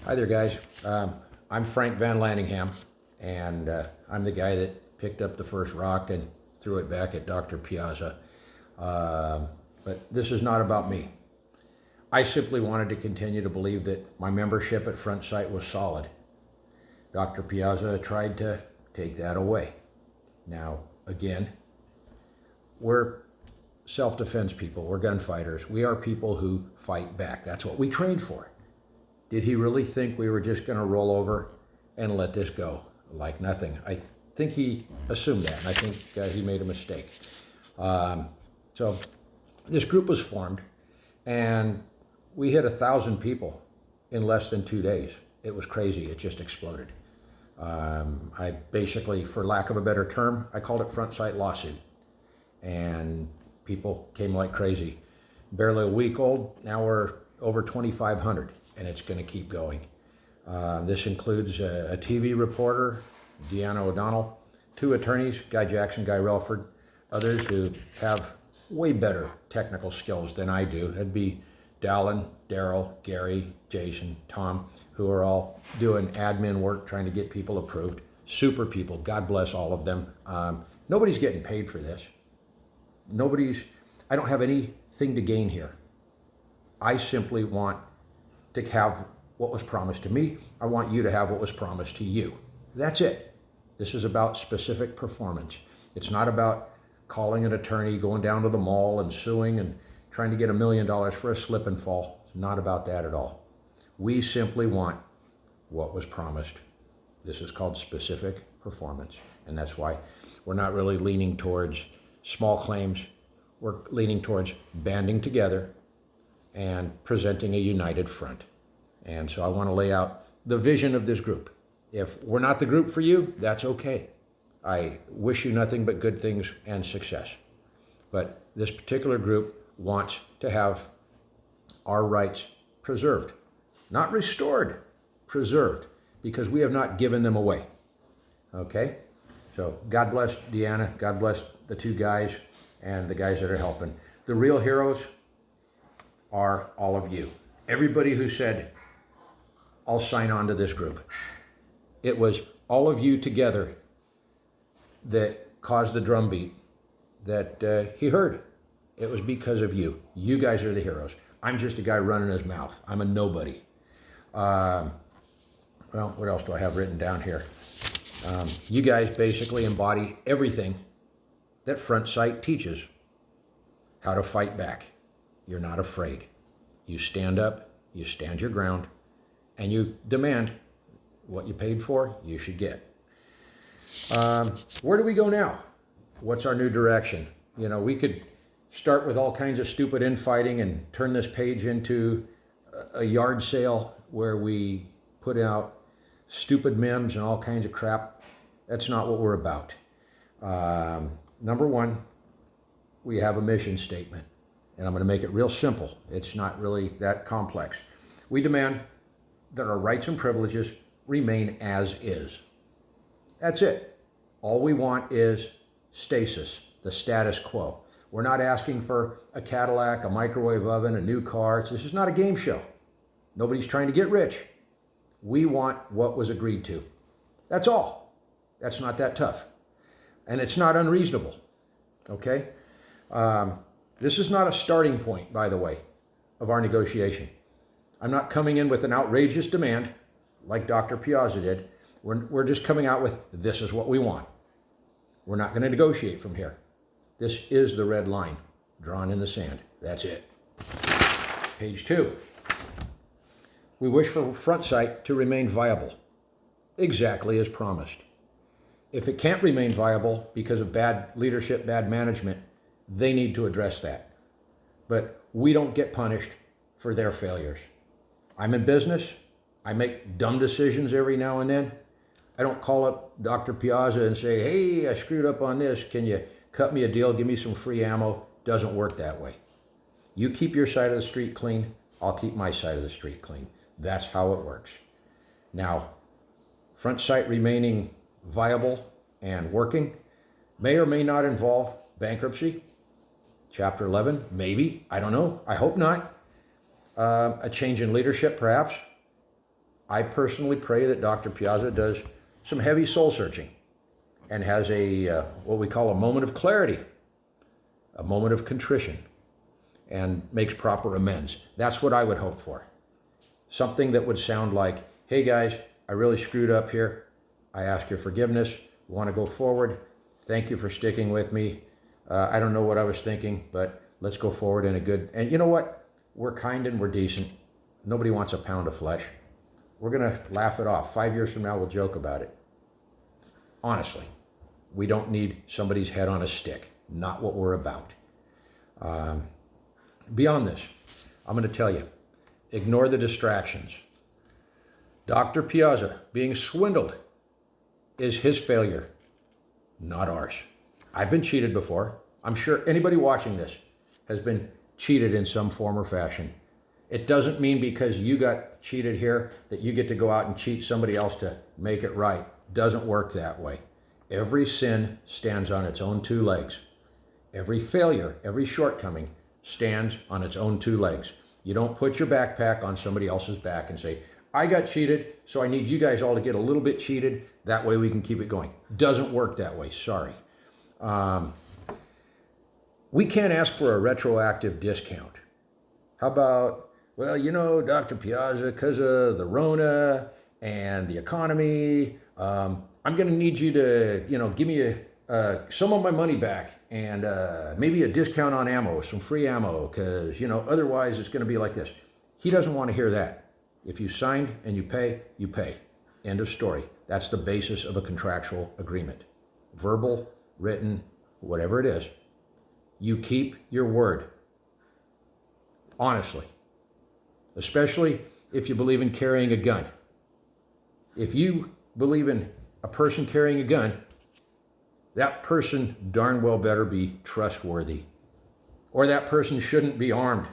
Hi there, guys. I'm Frank Van Lanningham, and I'm the guy that picked up the first rock and threw it back at Dr. Piazza. But this is not about me. I simply wanted to continue to believe that my membership at Front Sight was solid. Dr. Piazza tried to take that away. Now, again, we're self-defense people. We're gunfighters. We are people who fight back. That's what we trained for. Did he really think we were just going to roll over and let this go like nothing? I think he assumed that, and I think he made a mistake. So this group was formed, and we hit 1,000 people in less than 2 days. It was crazy. It just exploded. I basically, for lack of a better term, I called it Front Sight lawsuit. And people came like crazy. Barely a week old, now we're over 2,500, and it's going to keep going. This includes a TV reporter, Deanna O'Donnell, 2 attorneys, Guy Jackson, Guy Relford, others who have way better technical skills than I do. That'd be Dallin, Daryl, Gary, Jason, Tom, who are all doing admin work trying to get people approved. Super people, God bless all of them. Nobody's getting paid for this. I don't have anything to gain here. I simply want to have what was promised to me. I want you to have what was promised to you. That's it. This is about specific performance. It's not about calling an attorney, going down to the mall and suing and trying to get $1 million for a slip and fall. It's not about that at all. We simply want what was promised. This is called specific performance. And that's why we're not really leaning towards small claims. We're leaning towards banding together and presenting a united front. And so I want to lay out the vision of this group. If we're not the group for you, that's okay. I wish you nothing but good things and success. But this particular group wants to have our rights preserved. Not restored, preserved, because we have not given them away. Okay? So God bless Deanna, God bless the 2 guys and the guys that are helping. The real heroes are all of you. Everybody who said, I'll sign on to this group. It was all of you together that caused the drumbeat that he heard. It was because of you. You guys are the heroes. I'm just a guy running his mouth. I'm a nobody. Well, what else do I have written down here? You guys basically embody everything that Front Sight teaches. How to fight back. You're not afraid. You stand up, you stand your ground, and you demand what you paid for, you should get. Where do we go now? What's our new direction? You know, we could start with all kinds of stupid infighting and turn this page into a yard sale where we put out stupid memes and all kinds of crap. That's not what we're about. Number one, we have a mission statement, and I'm going to make it real simple. It's not really that complex. We demand that our rights and privileges remain as is. That's it. All we want is stasis, the status quo. We're not asking for a Cadillac, a microwave oven, a new car. This is not a game show. Nobody's trying to get rich. We want what was agreed to. That's all. That's not that tough. And it's not unreasonable, okay? This is not a starting point, by the way, of our negotiation. I'm not coming in with an outrageous demand like Dr. Piazza did. We're just coming out with, this is what we want. We're not going to negotiate from here. This is the red line drawn in the sand. That's it. Page 2. We wish for Front Sight to remain viable, exactly as promised. If it can't remain viable because of bad leadership, bad management, they need to address that. But we don't get punished for their failures. I'm in business. I make dumb decisions every now and then. I don't call up Dr. Piazza and say, hey, I screwed up on this. Can you cut me a deal? Give me some free ammo. Doesn't work that way. You keep your side of the street clean. I'll keep my side of the street clean. That's how it works. Now, Front Sight remaining viable and working may or may not involve bankruptcy. Chapter 11, maybe. I don't know. I hope not. A change in leadership, perhaps. I personally pray that Dr. Piazza does some heavy soul searching and has a what we call a moment of clarity, a moment of contrition, and makes proper amends. That's what I would hope for. Something that would sound like, hey guys, I really screwed up here. I ask your forgiveness. Want to go forward. Thank you for sticking with me. I don't know what I was thinking, but let's go forward in a good, and you know what? We're kind and we're decent. Nobody wants a pound of flesh. We're going to laugh it off. 5 years from now, we'll joke about it. Honestly, we don't need somebody's head on a stick. Not what we're about. Beyond this, I'm going to tell you, ignore the distractions. Dr. Piazza being swindled is his failure, not ours. I've been cheated before. I'm sure anybody watching this has been cheated in some form or fashion. It doesn't mean because you got cheated here that you get to go out and cheat somebody else to make it right. Doesn't work that way. Every sin stands on its own two legs. Every failure, every shortcoming stands on its own two legs. You don't put your backpack on somebody else's back and say, I got cheated, so I need you guys all to get a little bit cheated. That way we can keep it going. Doesn't work that way. Sorry. We can't ask for a retroactive discount. How about, well, you know, Dr. Piazza, because of the Rona and the economy, I'm going to need you to, give me some of my money back and maybe a discount on ammo, some free ammo, because, otherwise it's going to be like this. He doesn't want to hear that. If you signed and you pay, you pay. End of story. That's the basis of a contractual agreement. Verbal, written, whatever it is. You keep your word. Honestly. Especially if you believe in carrying a gun. If you believe in a person carrying a gun, that person darn well better be trustworthy. Or that person shouldn't be armed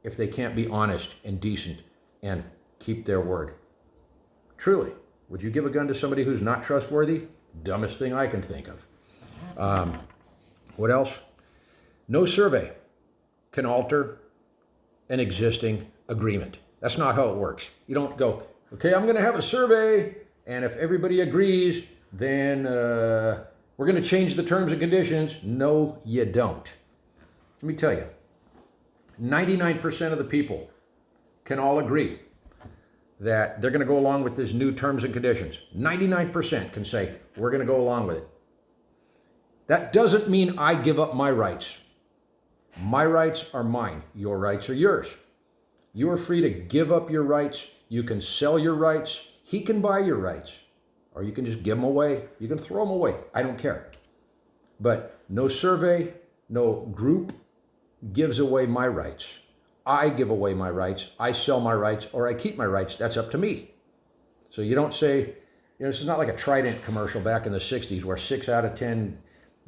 if they can't be honest and decent and keep their word. Truly, would you give a gun to somebody who's not trustworthy? Dumbest thing I can think of. What else? No survey can alter an existing agreement. That's not how it works. You don't go, okay, I'm going to have a survey, and if everybody agrees, then we're going to change the terms and conditions. No, you don't. Let me tell you, 99% of the people can all agree that they're going to go along with this new terms and conditions. 99% can say, we're going to go along with it. That doesn't mean I give up my rights. My rights are mine. Your rights are yours. You are free to give up your rights. You can sell your rights. He can buy your rights. Or you can just give them away. You can throw them away. I don't care. But no survey, no group gives away my rights. I give away my rights. I sell my rights, or I keep my rights. That's up to me. So you don't say, this is not like a Trident commercial back in the 60s where 6 out of 10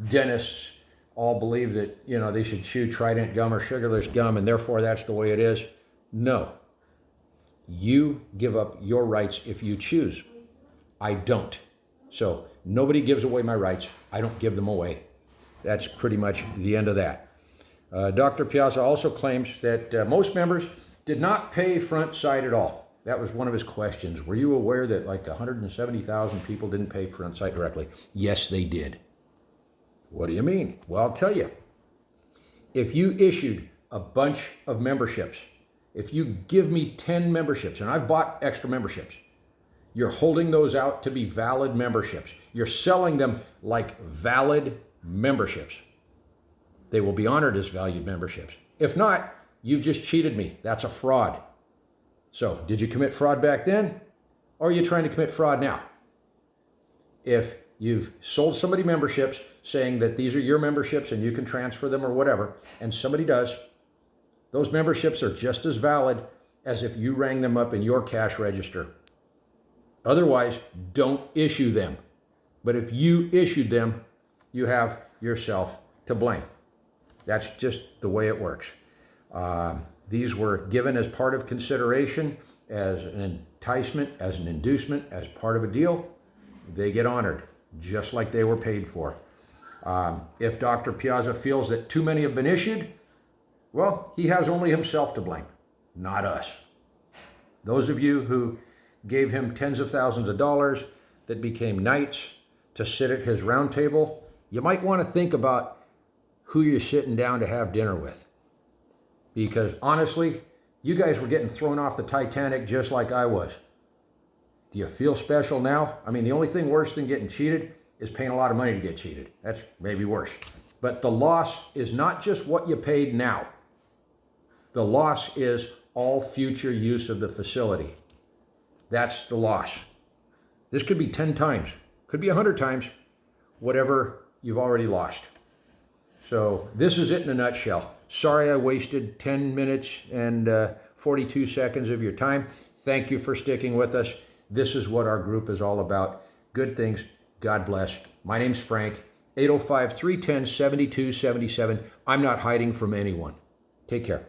dentists all believe that, they should chew Trident gum or sugarless gum, and therefore that's the way it is. No. You give up your rights if you choose. I don't. So nobody gives away my rights. I don't give them away. That's pretty much the end of that. Dr. Piazza also claims that most members did not pay front side at all. That was one of his questions. Were you aware that like 170,000 people didn't pay front side directly? Yes, they did. What do you mean? Well, I'll tell you. If you issued a bunch of memberships, if you give me 10 memberships, and I've bought extra memberships, you're holding those out to be valid memberships. You're selling them like valid memberships. They will be honored as valued memberships. If not, you've just cheated me. That's a fraud. So, did you commit fraud back then? Or are you trying to commit fraud now? If you've sold somebody memberships saying that these are your memberships and you can transfer them or whatever, and somebody does, those memberships are just as valid as if you rang them up in your cash register. Otherwise, don't issue them. But if you issued them, you have yourself to blame. That's just the way it works. These were given as part of consideration, as an enticement, as an inducement, as part of a deal. They get honored, just like they were paid for. If Dr. Piazza feels that too many have been issued, well, he has only himself to blame, not us. Those of you who gave him tens of thousands of dollars that became knights to sit at his round table, you might want to think about who you're sitting down to have dinner with. Because honestly, you guys were getting thrown off the Titanic just like I was. Do you feel special now? I mean, the only thing worse than getting cheated is paying a lot of money to get cheated. That's maybe worse. But the loss is not just what you paid now. The loss is all future use of the facility. That's the loss. This could be 10 times, could be 100 times, whatever you've already lost. So this is it in a nutshell. Sorry I wasted 10 minutes and 42 seconds of your time. Thank you for sticking with us. This is what our group is all about. Good things. God bless. My name's Frank. 805-310-7277. I'm not hiding from anyone. Take care.